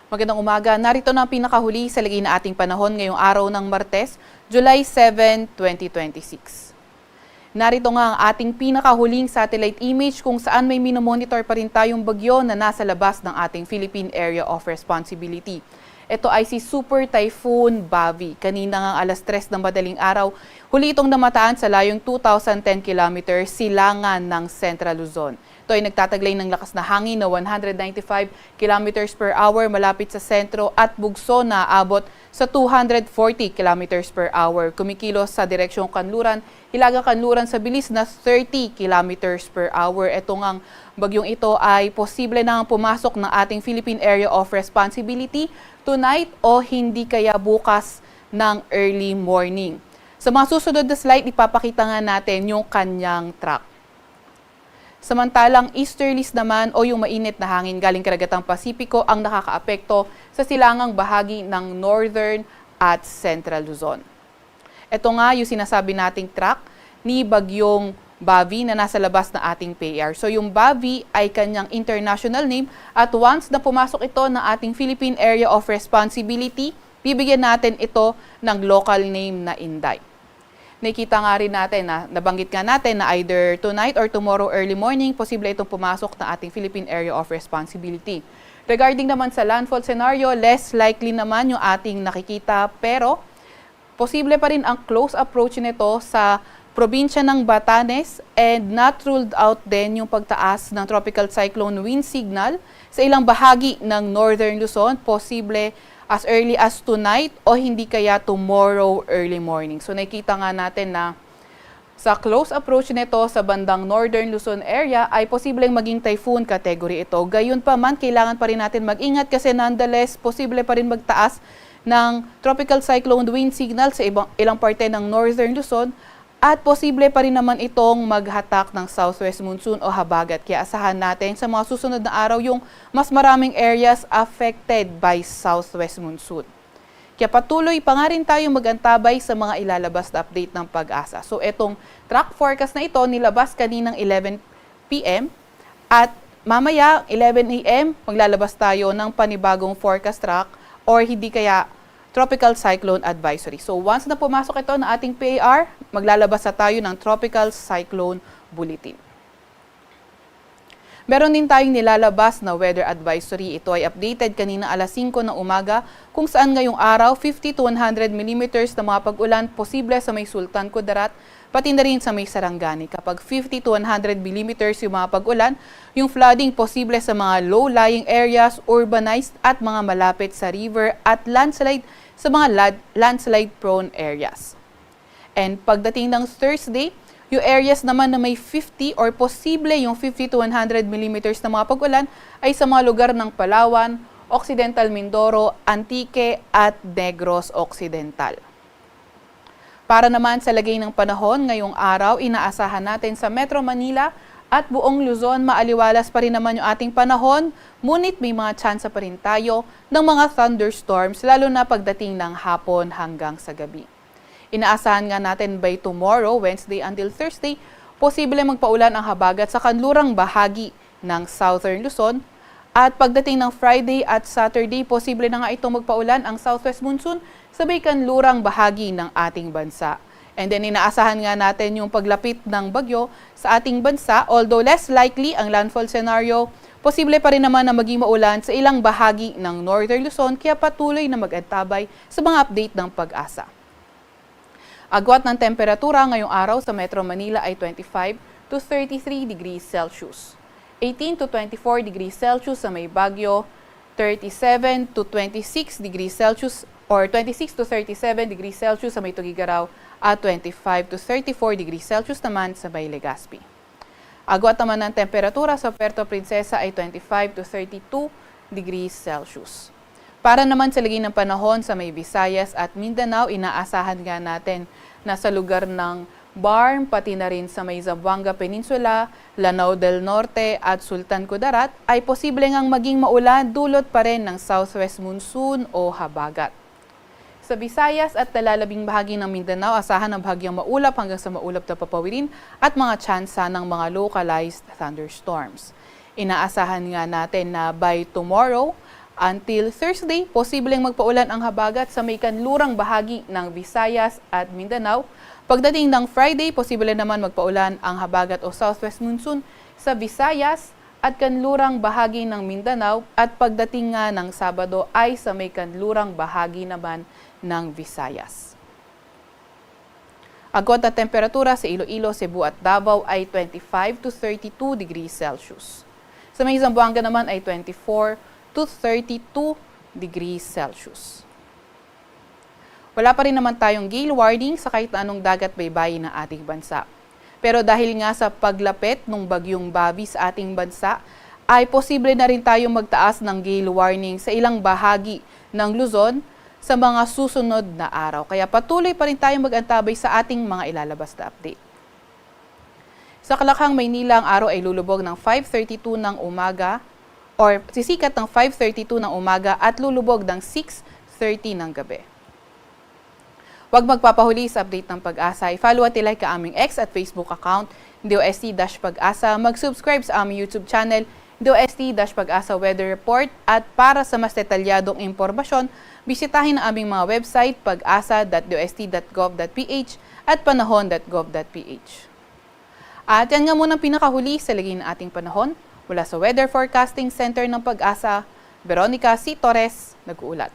Magandang umaga. Narito na ang pinakahuli sa lagay na ating panahon ngayong araw ng Martes, July 7, 2026. Narito nga ang ating pinakahuling satellite image kung saan may minomonitor pa rin tayong bagyo na nasa labas ng ating Philippine Area of Responsibility. Ito ay si Super Typhoon Bavi. Kanina nga alas 3 ng madaling araw, huli itong namataan sa layong 2,010 kilometers silangan ng Central Luzon. Ito ay nagtataglay ng lakas na hangin na 195 kilometers per hour malapit sa sentro at bugso na aabot sa 240 kilometers per hour. Kumikilos sa direksyong Kanluran, Hilaga Kanluran sa bilis na 30 kilometers per hour. Ito ngang bagyong ito ay posible na pumasok ng ating Philippine Area of Responsibility tonight o hindi kaya bukas ng early morning. Sa mga susunod na slide, ipapakita nga natin yung kanyang track. Samantalang easterlies naman o yung mainit na hangin galing karagatang Pasipiko ang nakakaapekto sa silangang bahagi ng Northern at Central Luzon. Ito nga yung sinasabi nating track ni Bagyong Bavi na nasa labas ng ating PAR. So yung Bavi ay kanyang international name at once na pumasok ito ng ating Philippine Area of Responsibility, bibigyan natin ito ng local name na Inday. Nakita nga rin natin na nabanggit nga natin na either tonight or tomorrow early morning, posible itong pumasok na ating Philippine Area of Responsibility. Regarding naman sa landfall scenario, less likely naman yung ating nakikita pero posible pa rin ang close approach nito sa probinsya ng Batanes and not ruled out din yung pagtaas ng tropical cyclone wind signal sa ilang bahagi ng Northern Luzon, posible as early as tonight o hindi kaya tomorrow early morning. So nakikita nga natin na sa close approach nito sa bandang Northern Luzon area ay posibleng maging typhoon category ito. Gayun pa man, kailangan pa rin natin mag-ingat kasi nonetheless, posible pa rin magtaas ng tropical cyclone wind signal sa ilang parte ng Northern Luzon at posible pa rin naman itong maghatak ng southwest monsoon o habagat. Kaya asahan natin sa mga susunod na araw yung mas maraming areas affected by southwest monsoon. Kaya patuloy pa nga rin tayong magantabay sa mga ilalabas na update ng Pag-asa. So itong track forecast na ito nilabas kaninang 11 p.m. at mamaya 11 a.m. maglalabas tayo ng panibagong forecast track or hindi kaya Tropical Cyclone Advisory. So once na pumasok ito na ating PAR, maglalabas na tayo ng Tropical Cyclone Bulletin. Meron din tayong nilalabas na weather advisory. Ito ay updated kanina alas 5 ng umaga kung saan ngayong araw 50 to 100 millimeters na mga pag-ulan posible sa may Sultan Kudarat, pati na rin sa may Sarangani. Kapag 50 to 100 millimeters yung mga pag-ulan, yung flooding posible sa mga low-lying areas, urbanized at mga malapit sa river at landslide sa mga landslide-prone areas. And pagdating ng Thursday, yung areas naman na may 50 or posible yung 50 to 100 millimeters na mga pag-ulan ay sa mga lugar ng Palawan, Occidental Mindoro, Antique at Negros Occidental. Para naman sa lagay ng panahon ngayong araw, inaasahan natin sa Metro Manila at buong Luzon, maaliwalas pa rin naman yung ating panahon, ngunit may mga tsansa pa rin tayo ng mga thunderstorms, lalo na pagdating ng hapon hanggang sa gabi. Inaasahan nga natin by tomorrow, Wednesday until Thursday, posible magpaulan ang habagat sa kanlurang bahagi ng Southern Luzon. At pagdating ng Friday at Saturday, posible na nga itong magpaulan ang southwest monsoon sa may kanlurang bahagi ng ating bansa. And then inaasahan nga natin yung paglapit ng bagyo sa ating bansa, although less likely ang landfall scenario, posible pa rin naman na maging maulan sa ilang bahagi ng Northern Luzon, kaya patuloy na mag-antabay sa mga update ng Pag-asa. Agwat ng temperatura ngayong araw sa Metro Manila ay 25 to 33 degrees Celsius. 18 to 24 degrees Celsius sa may Baguio, 37 to 26 degrees Celsius or 26 to 37 degrees Celsius sa may Tugigaraw at 25 to 34 degrees Celsius naman sa may Legazpi. Agwat naman ng temperatura sa Puerto Princesa ay 25 to 32 degrees Celsius. Para naman sa lagay ng panahon sa may Visayas at Mindanao, inaasahan nga natin na sa lugar ng Barm, pati na rin sa may Zamboanga Peninsula, Lanao del Norte at Sultan Kudarat ay posible ngang maging maulan dulot pa rin ng southwest monsoon o habagat. Sa Visayas at nalalabing bahagi ng Mindanao, asahan ang bahagyang maulap hanggang sa maulap na papawirin at mga tsansa ng mga localized thunderstorms. Inaasahan nga natin na by tomorrow Until Thursday, posibleng magpaulan ang habagat sa may kanlurang bahagi ng Visayas at Mindanao. Pagdating ng Friday, posible naman magpaulan ang habagat o southwest monsoon sa Visayas at kanlurang bahagi ng Mindanao. At pagdating nga ng Sabado ay sa may kanlurang bahagi naman ng Visayas. Agwat na temperatura sa Iloilo, Cebu at Davao ay 25 to 32 degrees Celsius. Sa may Zamboanga naman ay 24 to 32 degrees Celsius. Wala pa rin naman tayong gale warning sa kahit anong dagat baybayin ng ating bansa. Pero dahil nga sa paglapit ng bagyong Bobby sa ating bansa, ay posible na rin tayong magtaas ng gale warning sa ilang bahagi ng Luzon sa mga susunod na araw. Kaya patuloy pa rin tayong mag-antabay sa ating mga ilalabas na update. Sa Kalakhang, Maynila, ang araw ay lulubog ng 5:32 ng umaga or sisikat ng 5:32 ng umaga at lulubog ng 6:30 ng gabi. Huwag magpapahuli sa update ng Pag-asa. I-follow at i-like ang aming X at Facebook account, DOST-Pag-asa. Mag-subscribe sa aming YouTube channel, DOST-Pag-asa Weather Report. At para sa mas detalyadong impormasyon, bisitahin ang aming mga website, pag-asa.dost.gov.ph at panahon.gov.ph. At yan nga muna ang pinakahuli sa lagay ng ating panahon. Mula sa Weather Forecasting Center ng Pag-asa, Veronica C. Torres, nag-uulat.